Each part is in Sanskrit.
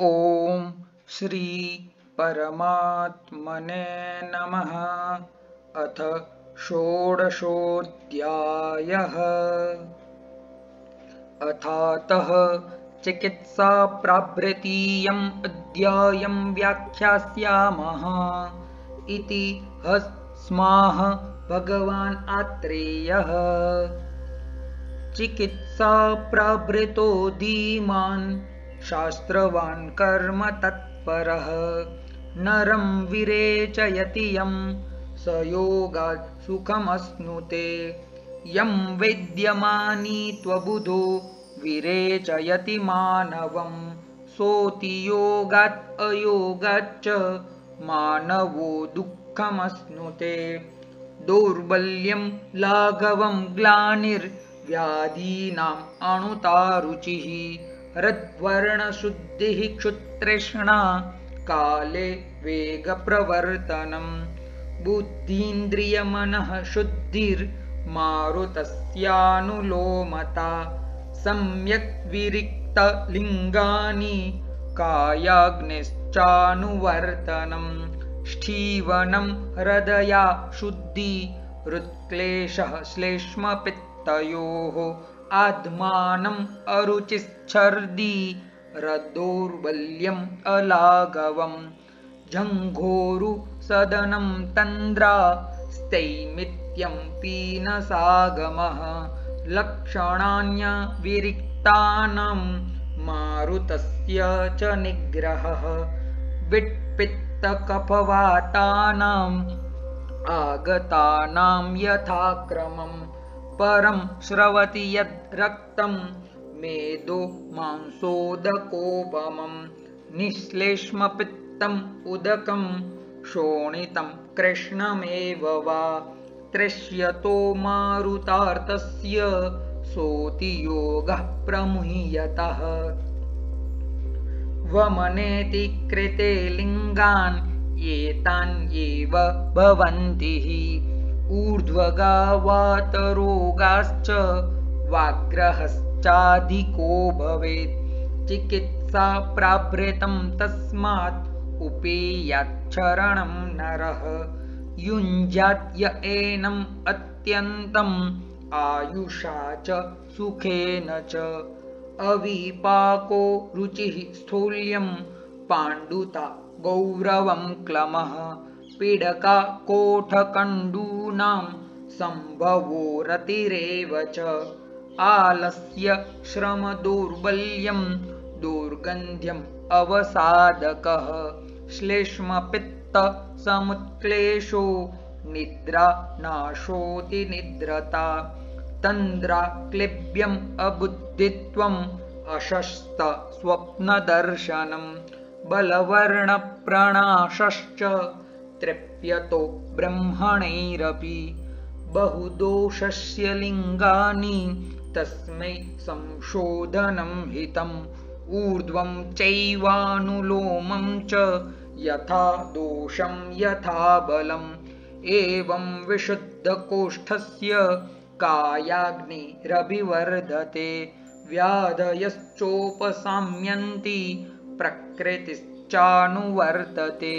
ॐ श्री परमात्मने नमः। अथ षोडशोऽध्यायः। अथातः चिकित्साप्राभृतीयम् अध्यायं व्याख्यास्यामः इति हस्माः भगवान् आत्रेयः। चिकित्साप्राभृतो धीमान् शास्त्रवान् कर्म तत्परः नरं विरेचयति यं स योगात् सुखमश्नुते। यं वेद्यमानी त्वबुधो विरेचयति मानवं सोऽति योगात् अयोगाच्च मानवो दुःखमश्नुते। दौर्बल्यं लाघवं ग्लानिर्व्याधीनाम् अणुतारुचिः रद्वर्णशुद्धिः क्षुत्तृष्णा काले वेगप्रवर्तनं। बुद्धीन्द्रियमनः शुद्धिर्मारुतस्यानुलोमता सम्यक् विरिक्तलिङ्गानि कायाग्निश्चानुवर्तनं। स्थीवनं हृदया शुद्धि हृत्क्लेशः श्लेष्मपित्तयोः आत्मानम् अरुचिश्छर्दी रदौर्बल्यम् अलाघवम्। जङ्घोरु सदनं तन्द्रा स्थैमित्यं पीनसागमः लक्षणान्यविरिक्तानां मारुतस्य च निग्रहः। विट्पित्तकफवातानाम् आगतानां यथाक्रमं परं स्रवति यद् रक्तं मेदो मांसोदकोपमं। निःश्लेष्मपित्तम् उदकं शोणितं कृष्णमेव वा तृष्यतो मारुतार्तस्य सोऽति योगः प्रमुह्यतः। वमनेति कृते लिङ्गान् एतान्येव भवन्ति हि ऊर्ध्वगावातरोगाश्च वाग्रहश्चाधिको भवेत्। चिकित्सा प्राभृतं तस्मात् उपेयाच्छरणं नरः युञ्जात् य एनम् अत्यन्तम् आयुषा च सुखेन च। अविपाको रुचिः स्थूल्यं पाण्डुता गौरवं क्लमः पीडका कोठकण्डूनां सम्भवो रतिरेव च। आलस्य श्रमदौर्बल्यं दुर्गन्ध्यम् अवसादकः श्लेष्मपित्तसमुत्क्लेशो निद्रा नाशोति निद्रता। तन्द्रा क्लिब्यम् अबुद्धित्वम् अशस्त स्वप्नदर्शनं बलवर्णप्रणाशश्च तृप्यतो ब्रह्मणैरपि। बहुदोषस्य लिङ्गानि तस्मै संशोधनं हितम् ऊर्ध्वं चैवानुलोमं च यथा दोषं यथा बलम्। एवं विशुद्धकोष्ठस्य कायाग्निरभिवर्धते व्याधयश्चोपशाम्यन्ति प्रकृतिश्चानुवर्तते।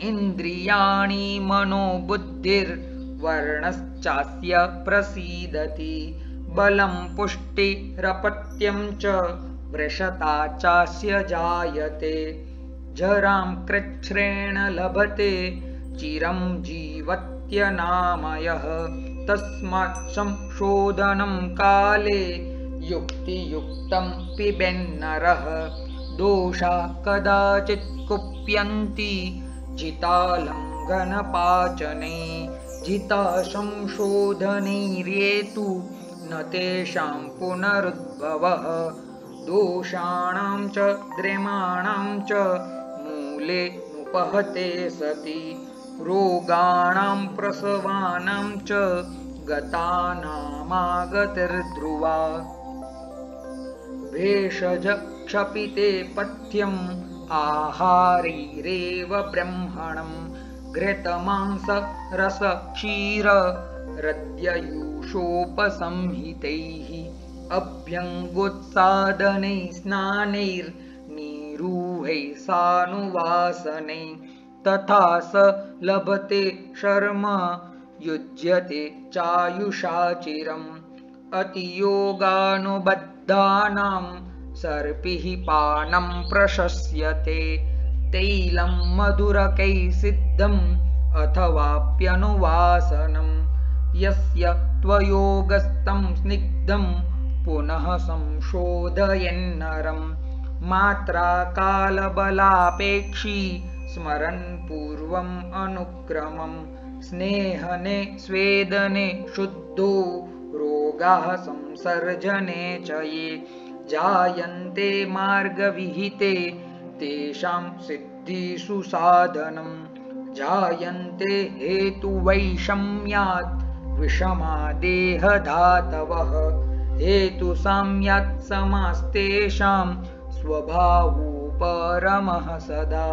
इन्द्रियाणि मनोबुद्धिर्वर्णश्चास्य प्रसीदति बलं पुष्टिरपत्यं च वृषता चास्य जायते। जरां कृच्छ्रेण लभते चिरं जीवत्यनामयः तस्मात् संशोधनं काले युक्तियुक्तं पिबेन्नरः। दोषा कदाचित् कुप्यन्ति जितालङ्घनपाचने जिता संशोधनैर्येतु न तेषां पुनरुद्भवः। दोषाणां च द्रिमाणां च मूले नुपहते सति रोगाणां प्रसवानां च गतानामागतिर्ध्रुवा। भेषज क्षपिते पथ्यम् आहारैरेव ब्रह्मणं घृतमांस रस क्षीर रद्ययूषोपसंहितैः अभ्यङ्गोत्सादनैः स्नानैर्निरूढानां शुभैसानुवासने तथा स लभते शर्म युज्यते चायुषा चिरम् अतियोगानुबद्धानां सर्पिः पानं प्रशस्यते तैलं मधुरकैः सिद्धम् अथवाप्यनुवासनं यस्य त्वयोगस्तं स्निग्धं पुनः संशोधयन्नरं मात्रा कालबलापेक्षी स्मरन् पूर्वम् अनुक्रमं स्नेहने स्वेदने शुद्धो रोगाः संसर्जने च ये जायन्ते मार्गविहिते तेषां सिद्धिषु साधनं जायन्ते हेतुवैषम्यात् विषमादेहधातवः हेतुसाम्यात् समास्तेषां स्वभावो परमः सदा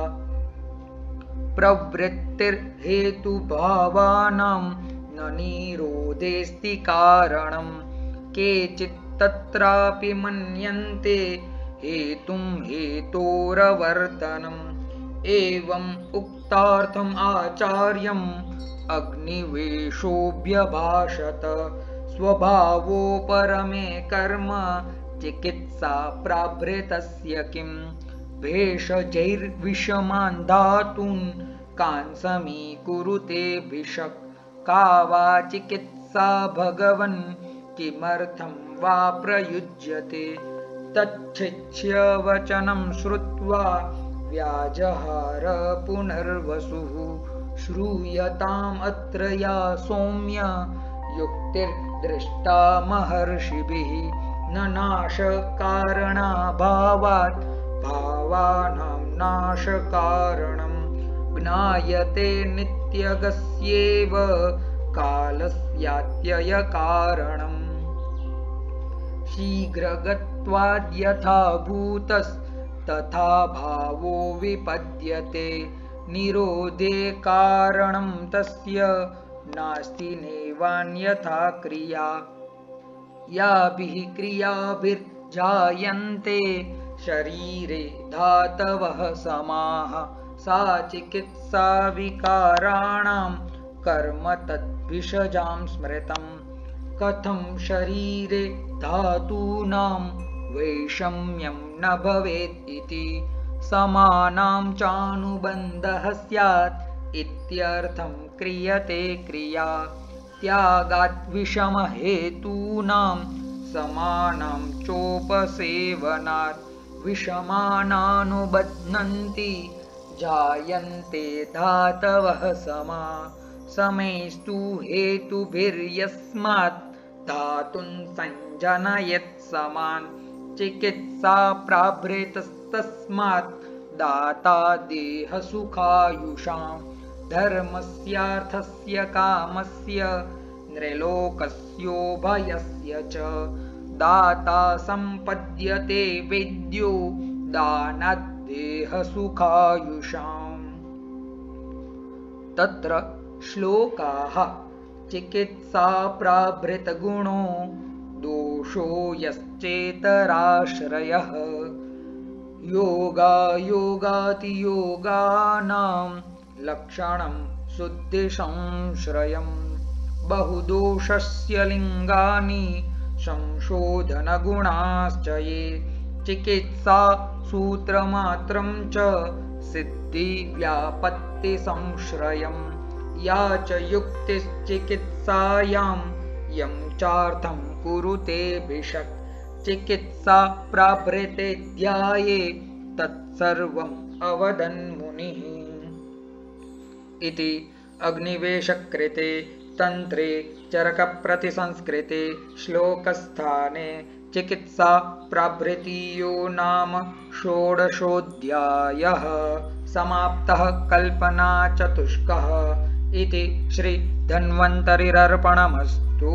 प्रवृत्तिर्हेतुभावानां न निरोधेऽस्ति कारणं केचित् तत्रापि मन्यन्ते हेतुं हेतोरवर्तनम् एवम् उक्तार्थम् आचार्यम् अग्निवेशोऽभ्यभाषत स्वभावो परमे कर्म चिकित्सा प्राभृतस्य किम् भेषजैर्विषमान् धातून् कान् समीकुरुते भिषक् का वा चिकित्सा भगवन् किमर्थं वा प्रयुज्यते तच्छिष्य वचनं श्रुत्वा व्याजहार पुनर्वसुः श्रूयताम् अत्र या सौम्य युक्तिर्दृष्टा महर्षिभिः न नाशकारणाभावात् भावानां नाशकारणं ज्ञायते नित्यगस्यैव कालस्यात्ययकारणम् शीघ्रगत्वाद्यथा भूतस्तथा भावो विपद्यते निरोधे कारणं तस्य नास्ति नैवान्यथा क्रिया याभिः क्रियाभिर्जायन्ते शरीरे धातवः समाः सा चिकित्सा विकाराणां कर्म तद्भिषजां स्मृतम् कथं शरीरे धातूनां वैषम्यं न भवेत् इति समानां चानुबन्धः स्यात् इत्यर्थं क्रियते क्रिया त्यागात् विषमहेतूनां समानां चोपसेवनात् विषमानानुबध्नन्ति जायन्ते धातवः समा समैस्तु हेतुभिर्यस्मात् धातुं संजनयत् समान् चिकित्सा प्राभृतस्तस्मात् दाता देहसुखायुषां धर्मस्यार्थस्य कामस्य नृलोकस्योभयस्य च दाता सम्पद्यते वेद्यो दानात् देहसुखायुषाम् तत्र श्लोकाः चिकित्सा प्राभृतगुणो दोषो यश्चेतराश्रयः योगातियोगानां लक्षणं शुद्धिसंश्रयम् बहुदोषस्य लिङ्गानि संशोधनगुणाश्च ये चिकित्सा सूत्रमात्रं च सिद्धिव्यापत्तिसंश्रयम् या च युक्तिश्चिकित्सायां यं चार्थं कुरुते भिषक् चिकित्सा प्राभृते ध्याये तत्सर्वम् अवदन् मुनिः इति अग्निवेशकृते तन्त्रे चरकप्रतिसंस्कृते श्लोकस्थाने चिकित्सा प्राभृतियो नाम षोडशोऽध्यायः समाप्तः कल्पना चतुष्कः इति श्री धन्वन्तरिरर्पणमस्तु।